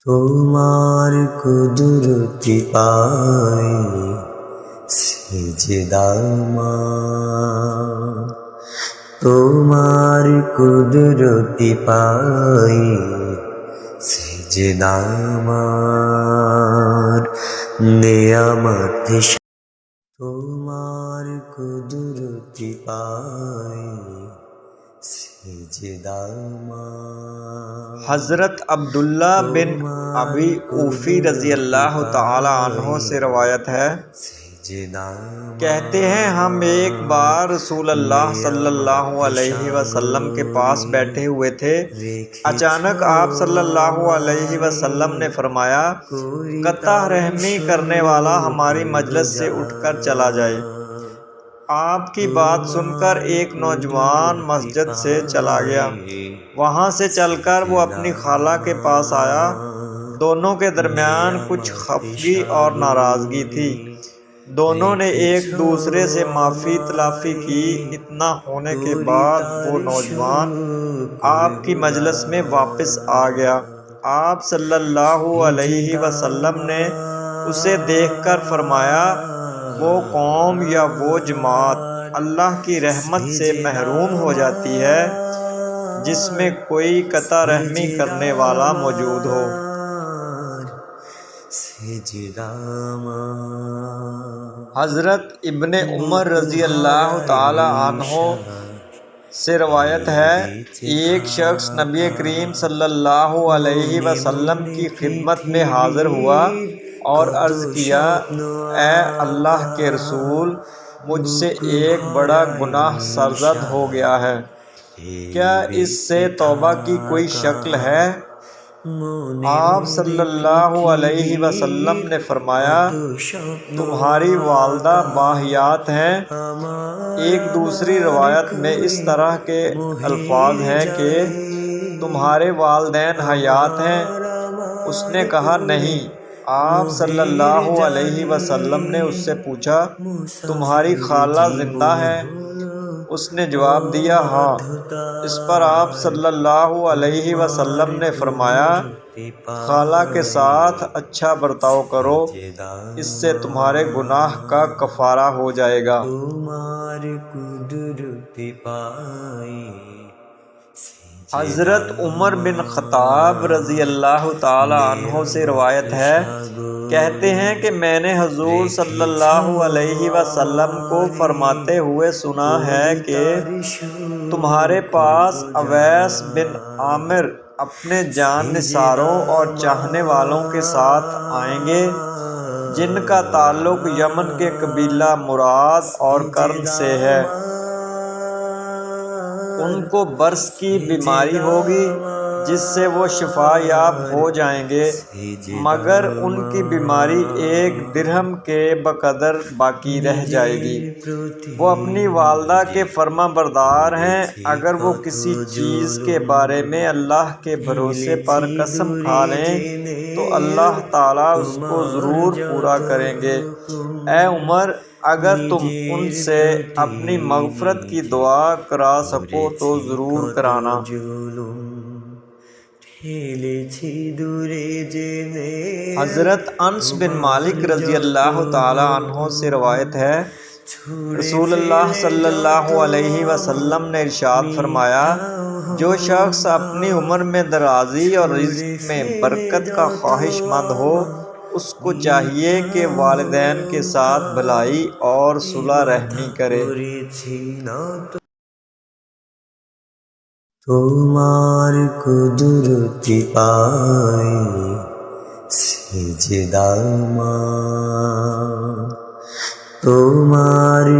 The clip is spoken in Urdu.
তোমার কুদরতি পাই সিজদা আমার, তোমার কুদরতি পাই সিজদা আমার, নেয়ামত তোমার কুদরতি পাই সিজদা আমার। حضرت عبداللہ بن ابی اوفی رضی اللہ تعالی عنہ سے روایت ہے، کہتے ہیں ہم ایک بار رسول اللہ صلی اللہ علیہ وسلم کے پاس بیٹھے ہوئے تھے، اچانک آپ صلی اللہ علیہ وسلم نے فرمایا، قطع رحمی کرنے والا ہماری مجلس سے اٹھ کر چلا جائے۔ آپ کی بات سن کر ایک نوجوان مسجد سے چلا گیا، وہاں سے چل کر وہ اپنی خالہ کے پاس آیا۔ دونوں کے درمیان کچھ خفگی اور ناراضگی تھی، دونوں نے ایک دوسرے سے معافی تلافی کی۔ اتنا ہونے کے بعد وہ نوجوان آپ کی مجلس میں واپس آ گیا۔ آپ صلی اللہ علیہ وسلم نے اسے دیکھ کر فرمایا، وہ قوم یا وہ جماعت اللہ کی رحمت سے محروم ہو جاتی ہے جس میں کوئی قطع رحمی کرنے والا موجود ہو۔ حضرت ابن عمر رضی اللہ تعالی عنہ سے روایت ہے، ایک شخص نبی کریم صلی اللہ علیہ وسلم کی خدمت میں حاضر ہوا اور عرض کیا، اے اللہ کے رسول، مجھ سے ایک بڑا گناہ سرزد ہو گیا ہے، کیا اس سے توبہ کی کوئی شکل ہے؟ آپ صلی اللہ علیہ وسلم نے فرمایا، تمہاری والدہ باحیات ہیں۔ ایک دوسری روایت میں اس طرح کے الفاظ ہیں کہ تمہارے والدین حیات ہیں؟ اس نے کہا نہیں۔ آپ صلی اللہ علیہ وسلم نے اس سے پوچھا، تمہاری خالہ زندہ ہے؟ اس نے جواب دیا، ہاں۔ اس پر آپ صلی اللہ علیہ وسلم نے فرمایا، خالہ کے ساتھ اچھا برتاؤ کرو، اس سے تمہارے گناہ کا کفارہ ہو جائے گا۔ حضرت عمر بن خطاب رضی اللہ تعالی عنہ سے روایت ہے، کہتے ہیں کہ میں نے حضور صلی اللہ علیہ وسلم کو فرماتے ہوئے سنا ہے کہ تمہارے پاس اویس بن عامر اپنے جان نثاروں اور چاہنے والوں کے ساتھ آئیں گے جن کا تعلق یمن کے قبیلہ مراد اور کرن سے ہے۔ ان کو برص کی بیماری ہوگی جس سے وہ شفا یاب ہو جائیں گے، مگر ان کی بیماری 1 درہم کے بقدر باقی رہ جائے گی۔ وہ اپنی والدہ کے فرما بردار ہیں، اگر وہ کسی چیز کے بارے میں اللہ کے بھروسے پر قسم کھا لیں تو اللہ تعالیٰ اس کو ضرور پورا کریں گے۔ اے عمر، اگر تم ان سے اپنی مغفرت کی دعا کرا سکو تو ضرور کرانا۔ حضرت انس بن مالک رضی اللہ تعالی عنہ سے روایت ہے، رسول اللہ صلی اللہ علیہ وسلم نے ارشاد فرمایا، جو شخص اپنی عمر میں درازی اور رزق میں برکت کا خواہش مند ہو، اس کو چاہیے کہ والدین کے ساتھ بھلائی اور صلح رحمی کرے۔ তোমার কুদরতি পাই সিজদা আমার, তোমার